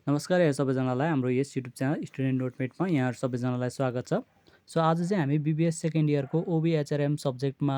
नमस्कार यहाँ सबैजनालाई हाम्रो यस युट्युब च्यानल स्टुडेन्ट नोटमेटमा यहाँहरू सबैजनालाई स्वागत छ। सो आज चाहिँ हामी बिबिएस सेकेन्ड इयरको ओबिएचआरएम सब्जेक्टमा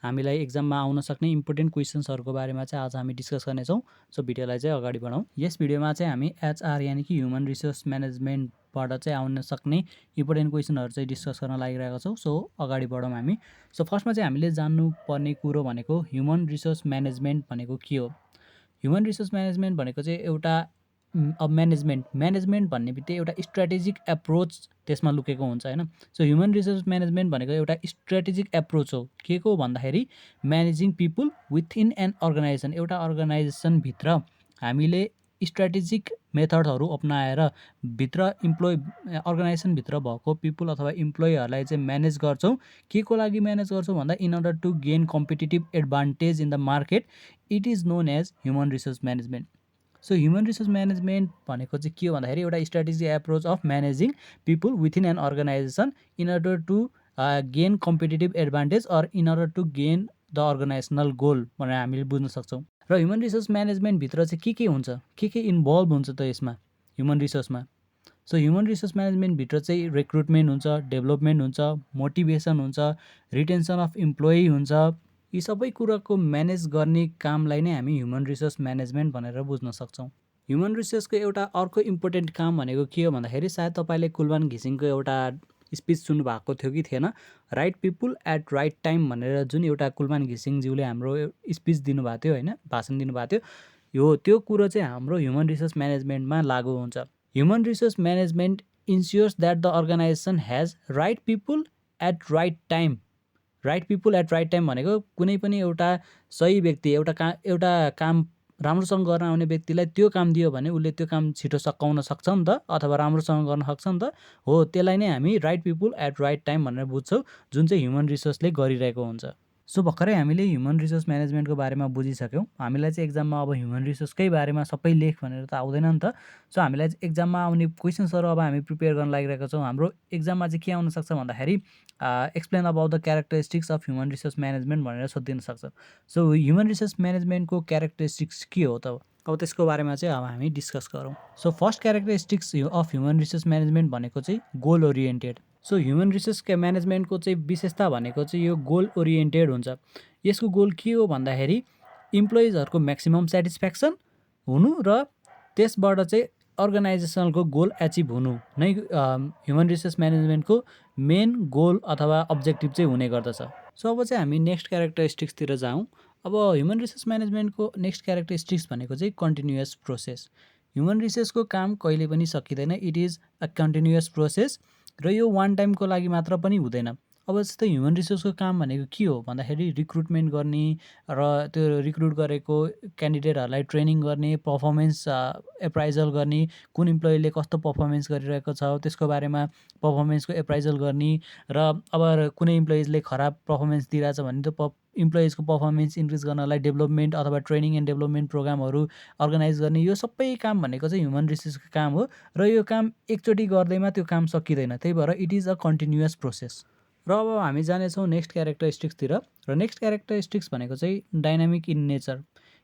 हामीलाई एक्जाममा आउन सक्ने इम्पोर्टेन्ट क्वेसन्सहरूको बारेमा चाहिँ आज हामी डिस्कस गर्नेछौँ। सो भिडियोलाई चाहिँ अगाडि बढाउँ। यस भिडियोमा चाहिँ हामी एचआर यानि कि ह्युमन रिसोर्स म्यानेजमेन्टबाट चाहिँ आउन सक्ने इम्पोर्टेन्ट क्वेसनहरू चाहिँ डिस्कस गर्न लागिरहेका छौँ। सो अगाडि बढौँ हामी। सो फर्स्टमा चाहिँ हामीले जान्नुपर्ने कुरो भनेको ह्युमन रिसोर्स म्यानेजमेन्ट भनेको के हो। ह्युमन रिसोर्स म्यानेजमेन्ट भनेको चाहिँ एउटा अब म्यानेजमेन्ट भन्ने बित्तिकै एउटा स्ट्राटेजिक एप्रोच त्यसमा लुकेको हुन्छ होइन। सो ह्युमन रिसोर्स म्यानेजमेन्ट भनेको एउटा स्ट्राटेजिक एप्रोच हो के को भन्दाखेरि managing people within an organization. एउटा अर्गनाइजेसनभित्र हामीले स्ट्राटेजिक मेथडहरू अपनाएर भित्र अर्गनाइजेसनभित्र भएको पिपुल अथवा इम्प्लोइहरूलाई चाहिँ म्यानेज गर्छौँ। के को लागि म्यानेज गर्छौँ भन्दा in order to gain competitive advantage in the market it is known as human resource management. So human resource management भनेको चाहिँ के हो भन्दाखेरि एउटा strategic approach of managing people within an organization in order to gain competitive advantage or in order to gain the organizational goal भनेर हामीले बुझ्न सक्छौँ। र ह्युमन रिसोर्स म्यानेजमेन्टभित्र चाहिँ के हुन्छ, के इन्भल्भ हुन्छ त यसमा ह्युमन रिसोर्समा। सो ह्युमन रिसोर्स म्यानेजमेन्टभित्र चाहिँ रिक्रुटमेन्ट हुन्छ, डेभलपमेन्ट हुन्छ, मोटिभेसन हुन्छ, रिटेन्सन अफ इम्प्लोइ हुन्छ। यी सबै कुराको म्यानेज गर्ने कामलाई नै हामी ह्युमन रिसोर्स म्यानेजमेन्ट भनेर बुझ्न सक्छौँ। ह्युमन रिसोर्सको एउटा अर्को इम्पोर्टेन्ट काम भनेको के हो भन्दाखेरि सायद तपाईँले कुलमान घिसिङको एउटा स्पिच सुन्नुभएको थियो कि थिएन, right people at right time भनेर जुन एउटा कुलमान घिसिङज्यूले हाम्रो स्पिच दिनुभएको थियो होइन, भाषण दिनुभएको थियो। त्यो कुरो चाहिँ हाम्रो ह्युमन रिसोर्स म्यानेजमेन्टमा लागु हुन्छ। Human resource management ensures that the organisation has right people at right time. Right people at right time भनेको कुनै पनि एउटा सही व्यक्ति एउटा काम राम्रोसँग गर्न आउने व्यक्तिलाई त्यो काम दियो भने उसले त्यो काम छिटो सकाउन सक्छ नि त, अथवा राम्रोसँग गर्न सक्छ नि त। हो, त्यसलाई नै हामी right people at right time भनेर बुझ्छौँ, जुन चाहिँ ह्युमन रिसोर्सले गरिरहेको हुन्छ। सो भर्खरै हामीले ह्युमन रिसोर्स म्यानेजमेन्टको बारेमा बुझिसक्यौँ। हामीलाई चाहिँ एक्जाममा अब ह्युमन रिसोर्सकै बारेमा सबै लेख भनेर त आउँदैन नि त। सो हामीलाई चाहिँ एक्जाममा आउने क्वेसन्सहरू अब हामी प्रिपेयर गर्न लागिरहेका छौँ। हाम्रो एक्जाममा चाहिँ के आउन सक्छ भन्दाखेरि explain about the characteristics of human resource management भनेर सोधिन सक्छ। सो ह्युमन रिसोर्स म्यानेजमेन्टको क्यारेक्टरिस्टिक्स के हो त, अब त्यसको बारेमा चाहिँ अब हामी डिस्कस गरौँ। So first characteristics of human resource management भनेको चाहिँ goal oriented. So human resource म्यानेजमेन्टको चाहिँ विशेषता भनेको चाहिँ यो गोल ओरिएन्टेड हुन्छ। यसको गोल के हो भन्दाखेरि इम्प्लोइजहरूको म्याक्सिमम सेटिस्फ्याक्सन हुनु र त्यसबाट चाहिँ अर्गनाइजेसनलको गोल एचिभ हुनु नै ह्युमन रिसोर्स म्यानेजमेन्टको मेन गोल अथवा अब्जेक्टिभ चाहिँ हुने गर्दछ। सो अब चाहिँ हामी नेक्स्ट क्यारेक्टरिस्टिक्सतिर जाउँ। अब ह्युमन रिसोर्स म्यानेजमेन्टको नेक्स्ट क्यारेक्टरिस्टिक्स भनेको चाहिँ कन्टिन्युअस प्रोसेस। ह्युमन रिसोर्सको काम कहिले पनि सकिँदैन, it is a continuous process र यो वान टाइमको लागि मात्र पनि हुँदैन। अब जस्तै ह्युमन रिसोर्सको काम भनेको के हो भन्दाखेरि रिक्रुटमेन्ट गर्ने र त्यो रिक्रुट गरेको क्यान्डिडेटहरूलाई ट्रेनिङ गर्ने, पर्फर्मेन्स एप्राइजल गर्ने, कुन इम्प्लोइले कस्तो पर्फर्मेन्स गरिरहेको छ त्यसको बारेमा पर्फर्मेन्सको एप्राइजल गर्ने, र अब कुनै इम्प्लोइजले खराब पर्फर्मेन्स दिइरहेछ भने त्यो इम्प्लोइजको पर्फर्मेन्स इन्क्रिज गर्नलाई डेभलपमेन्ट अथवा ट्रेनिङ एन्ड डेभलपमेन्ट प्रोग्रामहरू अर्गनाइज गर्ने। यो सबै काम भनेको चाहिँ ह्युमन रिसोर्सको काम हो र यो काम एकचोटि गर्दैमा त्यो काम सकिँदैन, त्यही भएर it is a continuous process. र अब हामी जानेछौँ नेक्स्ट क्यारेक्टरिस्टिक्सतिर। र नेक्स्ट क्यारेक्टरिस्टिक्स भनेको चाहिँ dynamic in nature.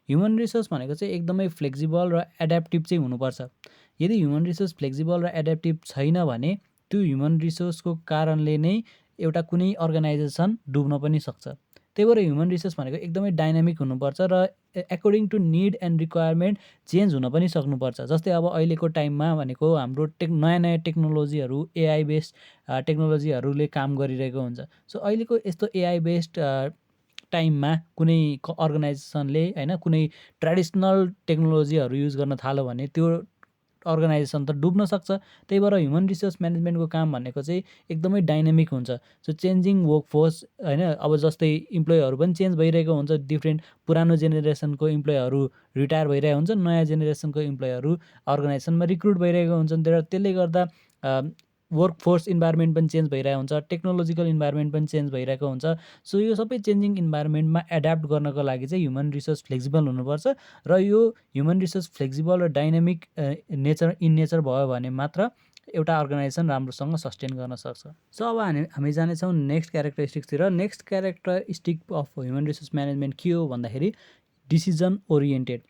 Human resource भनेको चाहिँ एकदमै फ्लेक्सिबल र एड्याप्टिभ चाहिँ हुनुपर्छ। यदि ह्युमन रिसोर्स फ्लेक्सिबल र एड्याप्टिभ छैन भने त्यो ह्युमन रिसोर्सको कारणले नै एउटा कुनै अर्गनाइजेसन डुब्न पनि सक्छ। त्यही भएर ह्युमन रिसोर्स भनेको एकदमै डाइनामिक हुनुपर्छ र according to need and requirement change हुन पनि सक्नुपर्छ। जस्तै अब अहिलेको टाइममा भनेको हाम्रो नयाँ नयाँ टेक्नोलोजीहरू, एआई बेस्ड टेक्नोलोजीहरूले काम गरिरहेको हुन्छ। सो अहिलेको यस्तो एआई बेस्ड टाइममा कुनै अर्गनाइजेसनले होइन कुनै ट्रेडिसनल टेक्नोलोजीहरू युज गर्न थाल्यो भने त्यो अर्गनाइजेसन त डुब्न सक्छ। त्यही भएर ह्युमन रिसोर्स म्यानेजमेन्टको काम भनेको चाहिँ एकदमै डाइनामिक हुन्छ। सो चेन्जिङ वर्कफोर्स होइन, अब जस्तै इम्प्लोइहरू पनि चेन्ज भइरहेको हुन्छ, डिफ्रेन्ट पुरानो जेनेरेसनको इम्प्लोइहरू रिटायर भइरहेको हुन्छ, नयाँ जेनेरेसनको इम्प्लोइहरू अर्गनाइजेसनमा रिक्रुट भइरहेको हुन्छन्। त्यसले गर्दा वर्कफोर्स इन्भाइरोमेन्ट पनि चेन्ज भइरहेको हुन्छ, टेक्नोलोजिकल इन्भाइरोमेन्ट पनि चेन्ज भइरहेको हुन्छ। सो यो सबै चेन्जिङ इन्भाइरोमेन्टमा एड्याप्ट गर्नको लागि चाहिँ ह्युमन रिसोर्स फ्लेक्सिबल हुनुपर्छ र यो ह्युमन रिसोर्स फ्लेक्सिबल र डाइनामिक नेचर भयो भने मात्र एउटा अर्गनाइजेसन राम्रोसँग सस्टेन गर्न सक्छ। सो अब हामी जानेछौँ नेक्स्ट क्यारेक्टरिस्टिक्सतिर। Next characteristic of human resource management के हो भन्दाखेरि decision oriented.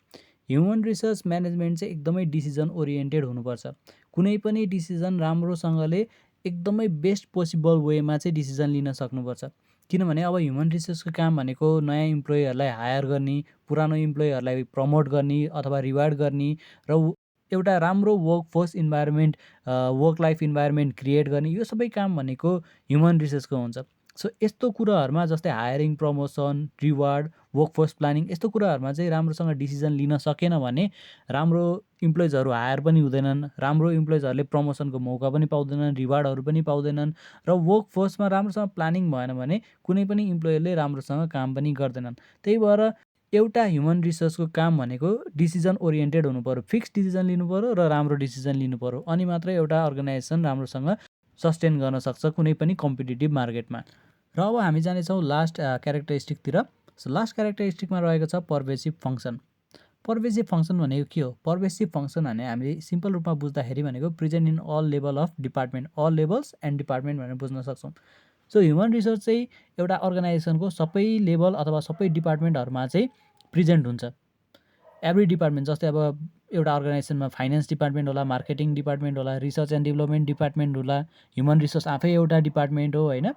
Human resource management चाहिँ एकदमै डिसिजन ओरिएन्टेड हुनुपर्छ। कुनै पनि डिसिजन राम्रोसँगले एकदमै बेस्ट पोसिबल वेमा चाहिँ डिसिजन लिन सक्नुपर्छ। किनभने अब ह्युमन रिसोर्सको काम भनेको नयाँ इम्प्लोइहरूलाई हायर गर्ने, पुरानो इम्प्लोइहरूलाई प्रमोट गर्ने अथवा रिवार्ड गर्ने र एउटा राम्रो workforce environment work life environment create गर्ने, यो सबै काम भनेको ह्युमन रिसोर्सको हुन्छ। सो यस्तो कुराहरूमा जस्तै hiring, promotion, reward, workforce planning यस्तो कुराहरूमा चाहिँ राम्रोसँग डिसिजन लिन सकेन भने राम्रो इम्प्लोइजहरू हायर पनि हुँदैनन्, राम्रो इम्प्लोइजहरूले प्रमोसनको मौका पनि पाउँदैनन्, रिवार्डहरू पनि पाउँदैनन् र वर्कफोर्समा राम्रोसँग प्लानिङ भएन भने कुनै पनि इम्प्लोयरले राम्रोसँग काम पनि गर्दैनन्। त्यही भएर एउटा ह्युमन रिसोर्सको काम भनेको डिसिजन ओरिएन्टेड हुनुपऱ्यो, फिक्स डिसिजन लिनुपऱ्यो र राम्रो डिसिजन लिनुपऱ्यो, अनि मात्रै एउटा अर्गनाइजेसन राम्रोसँग सस्टेन गर्न सक्छ कुनै पनि कम्पिटिटिभ मार्केटमा। र अब हामी जानेछौँ लास्ट क्यारेक्टरिस्टिकतिर। सो लास्ट क्यारेक्टरिस्टिकमा रहेको छ पर्भेसिभ फङ्सन। पर्भेसिभ फङ्सन भनेको के हो? पर्भेसिभ फङ्सन भने हामीले सिम्पल रूपमा बुझ्दाखेरि भनेको present in all level of department, all levels and department भनेर बुझ्न सक्छौँ। सो ह्युमन रिसोर्स चाहिँ एउटा अर्गनाइजेसनको सबै लेभल अथवा सबै डिपार्टमेन्टहरूमा चाहिँ प्रेजेन्ट हुन्छ। एभ्री डिपार्टमेन्ट, जस्तै अब एउटा अर्गनाइजेसनमा फाइनेन्स डिपार्टमेन्ट होला, मार्केटिङ डिपार्टमेन्ट होला, रिसर्च एन्ड डेभलपमेन्ट डिपार्टमेन्ट होला, ह्युमन रिसोर्स आफै एउटा डिपार्टमेन्ट हो होइन।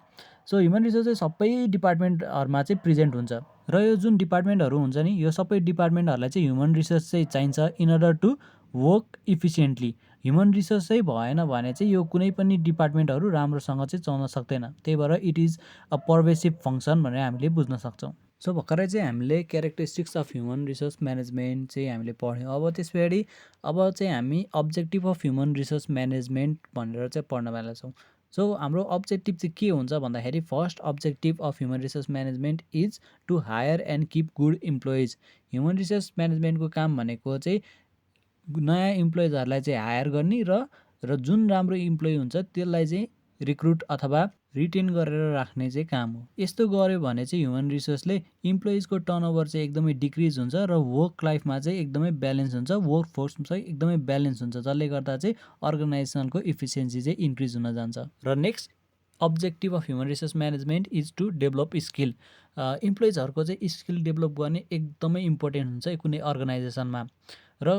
सो ह्युमन रिसोर्स चाहिँ सबै डिपार्टमेन्टहरूमा चाहिँ प्रेजेन्ट हुन्छ र यो जुन डिपार्टमेन्टहरू हुन्छ नि, यो सबै डिपार्टमेन्टहरूलाई चाहिँ ह्युमन रिसोर्स चाहिँ चाहिन्छ in order to work efficiently. Human resource चाहिँ भएन भने चाहिँ यो कुनै पनि डिपार्टमेन्टहरू राम्रोसँग चाहिँ चल्न सक्दैन। त्यही भएर इट इज अ पर्भेसिभ फङ्सन भनेर हामीले बुझ्न सक्छौँ। सो भर्खरै चाहिँ हामीले characteristics of human resource management चाहिँ हामीले पढ्यौँ। अब त्यस पछाडि अब चाहिँ हामी objective of human resource management भनेर चाहिँ पढ्नवाला छौँ। सो हाम्रो अब्जेक्टिभ चाहिँ के हुन्छ भन्दाखेरि, first objective of human resource management is to hire and keep good employees. Human resource म्यानेजमेन्टको काम भनेको चाहिँ नयाँ इम्प्लोइजहरूलाई चाहिँ हायर गर्ने र जुन राम्रो इम्प्लोइ हुन्छ त्यसलाई चाहिँ रिक्रुट अथवा रिटेन गरेर राख्ने चाहिँ काम हो। यस्तो गर्यो भने चाहिँ ह्युमन रिसोर्सले इम्प्लोइजको टर्नओभर चाहिँ एकदमै डिक्रिज हुन्छ र वर्क लाइफमा चाहिँ एकदमै ब्यालेन्स हुन्छ, वर्क फोर्स चाहिँ एकदमै ब्यालेन्स हुन्छ, जसले गर्दा चाहिँ अर्गनाइजेसनको इफिसियन्सी चाहिँ इन्क्रिज हुन जान्छ। र next objective of human resource management is to develop skill. इम्प्लोइजहरूको चाहिँ स्किल डेभलप गर्ने एकदमै इम्पोर्टेन्ट हुन्छ कुनै अर्गनाइजेसनमा। र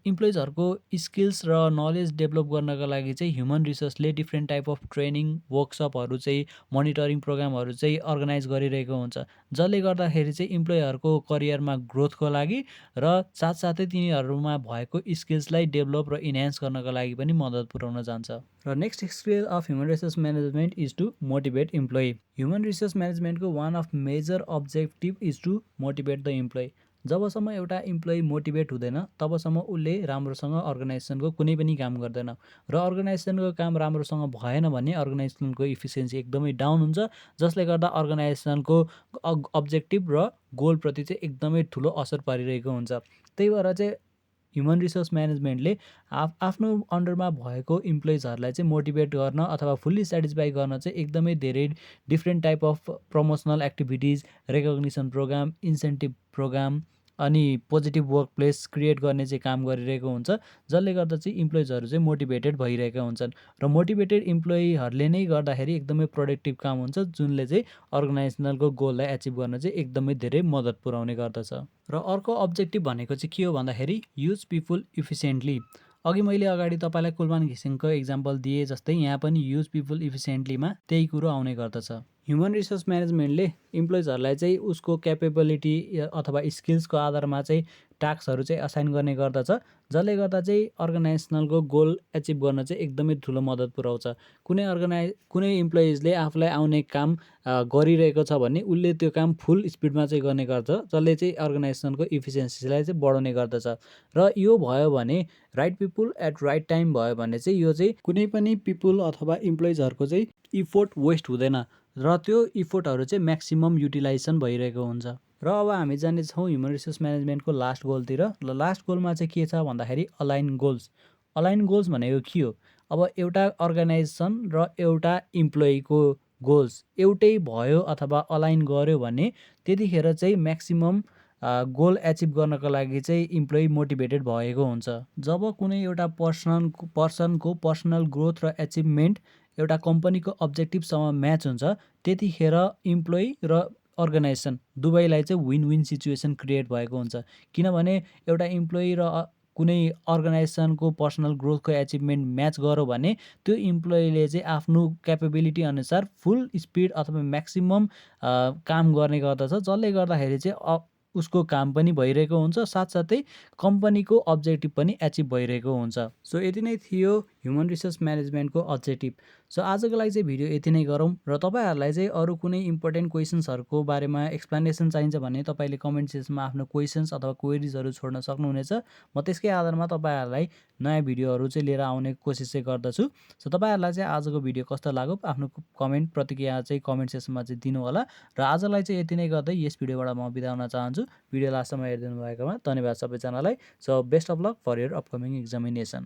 इम्प्लोइजहरूको स्किल्स र नलेज डेभलप गर्नका लागि चाहिँ ह्युमन रिसोर्सले डिफ्रेन्ट टाइप अफ ट्रेनिङ, वर्कसपहरू चाहिँ, मोनिटरिङ प्रोग्रामहरू चाहिँ अर्गनाइज गरिरहेको हुन्छ, जसले गर्दाखेरि चाहिँ इम्प्लोइहरूको करियरमा ग्रोथको लागि र साथसाथै तिनीहरूमा भएको स्किल्सलाई डेभलप र इन्हान्स गर्नका लागि पनि मद्दत पुर्याउन जान्छ। र next skill of human resource management is to motivate employee. Human resource म्यानेजमेन्टको one of major objective is to motivate the employee. जबसम्म एउटा इम्प्लोइ मोटिभेट हुँदैन तबसम्म उसले राम्रोसँग अर्गनाइजेसनको कुनै पनि काम गर्दैन, र अर्गनाइजेसनको काम राम्रोसँग भएन भने अर्गनाइजेसनको इफिसियन्सी एकदमै डाउन हुन्छ, जसले गर्दा अर्गनाइजेसनको अब्जेक्टिभ र गोलप्रति चाहिँ एकदमै ठुलो असर पारिरहेको हुन्छ। त्यही भएर चाहिँ ह्युमन रिसोर्स म्यानेजमेन्टले आफ्नो अन्डरमा भएको इम्प्लोइजहरूलाई चाहिँ मोटिभेट गर्न अथवा फुल्ली सेटिस्फाई गर्न चाहिँ एकदमै धेरै different type of promotional activities, recognition program, incentive program अनि पोजिटिभ वर्क प्लेस क्रिएट गर्ने चाहिँ काम गरिरहेको हुन्छ, जसले गर्दा चाहिँ इम्प्लोइजहरू चाहिँ मोटिभेटेड भइरहेका हुन्छन्। र मोटिभेटेड इम्प्लोइहरूले नै गर्दाखेरि एकदमै प्रोडक्टिभ काम हुन्छ, जुनले चाहिँ अर्गनाइजेसनलको गोललाई एचिभ गर्न चाहिँ एकदमै धेरै मद्दत पुर्याउने गर्दछ। र अर्को अब्जेक्टिभ भनेको चाहिँ के हो भन्दाखेरि, युज पिपुल इफिसियन्टली। अघि मैले अगाडि तपाईँलाई कुलमान घिसिङको इक्जाम्पल दिए जस्तै यहाँ पनि युज पिपुल इफिसियन्टलीमा त्यही कुरो आउने गर्दछ। ह्युमन रिसोर्स म्यानेजमेन्टले इम्प्लोइजहरूलाई चाहिँ उसको क्यापेबिलिटी अथवा स्किल्सको आधारमा चाहिँ टास्कहरू चाहिँ असाइन गर्ने गर्दछ, जसले गर्दा चाहिँ अर्गनाइजेसनलको गोल एचिभ गर्न चाहिँ एकदमै ठुलो मद्दत पुर्याउँछ। कुनै इम्प्लोइजले आफूलाई आउने काम गरिरहेको छ भने उसले त्यो काम फुल स्पिडमा चाहिँ गर्ने गर्छ, जसले चाहिँ अर्गनाइजेसनको इफिसियन्सीलाई चाहिँ बढाउने गर्दछ। र यो भयो भने right people at right time भयो भने चाहिँ यो चाहिँ कुनै पनि पिपुल अथवा इम्प्लोइजहरूको चाहिँ इफोर्ट वेस्ट हुँदैन र त्यो इफोर्टहरू चाहिँ म्याक्सिमम युटिलाइजेसन भइरहेको हुन्छ। र अब हामी जानेछौँ ह्युमन रिसोर्स म्यानेजमेन्टको लास्ट गोलतिर। र लास्ट गोलमा चाहिँ के छ भन्दाखेरि अलाइन गोल्स। अलाइन गोल्स भनेको के हो? अब एउटा अर्गनाइजेसन र एउटा इम्प्लोइको गोल्स एउटै भयो अथवा अलाइन गर्यो भने त्यतिखेर चाहिँ म्याक्सिमम गोल एचिभ गर्नको लागि चाहिँ इम्प्लोइ मोटिभेटेड भएको हुन्छ। जब कुनै एउटा पर्सनको पर्सनल ग्रोथ र एचिभमेन्ट एउटा कम्पनीको अब्जेक्टिभसँग म्याच हुन्छ, त्यतिखेर इम्प्लोइ र अर्गनाइजेसन दुवैलाई चाहिँ विन विन सिचुएसन क्रिएट भएको हुन्छ। किनभने एउटा इम्प्लोइ र कुनै अर्गनाइजेसनको पर्सनल ग्रोथको एचिभमेन्ट म्याच गर्यो भने त्यो इम्प्लोइले चाहिँ आफ्नो क्यापेबिलिटी अनुसार फुल स्पिड अथवा म्याक्सिमम काम गर्ने गर्दछ, जसले गर्दाखेरि चाहिँ उसको काम पनि भइरहेको हुन्छ, साथसाथै कम्पनीको अब्जेक्टिभ पनि एचिभ भइरहेको हुन्छ। सो यति नै थियो ह्युमन रिसोर्स म्यानेजमेन्टको अब्जेक्टिभ। सो आजको लागि चाहिँ भिडियो यति नै गरौँ र तपाईँहरूलाई चाहिँ अरू कुनै इम्पोर्टेन्ट क्वेसन्सहरूको बारेमा एक्सप्लेनेसन चाहिन्छ भने तपाईँले कमेन्ट सेक्सनमा आफ्नो क्वेसन्स अथवा क्वेरिजहरू छोड्न सक्नुहुनेछ। म त्यसकै आधारमा तपाईँहरूलाई नयाँ भिडियोहरू चाहिँ लिएर आउने कोसिस चाहिँ गर्दछु। सो तपाईँहरूलाई चाहिँ आजको भिडियो कस्तो लाग्यो आफ्नो कमेन्ट प्रतिक्रिया चाहिँ कमेन्ट सेक्सनमा चाहिँ दिनु होला र आजलाई चाहिँ यति नै गर्दै यस भिडियोबाट म बिदा हुन चाहन्छु। भिडियो लास्टसम्म हेरिदिनु भएकोमा धन्यवाद सबैजनालाई। So best of luck for your upcoming examination.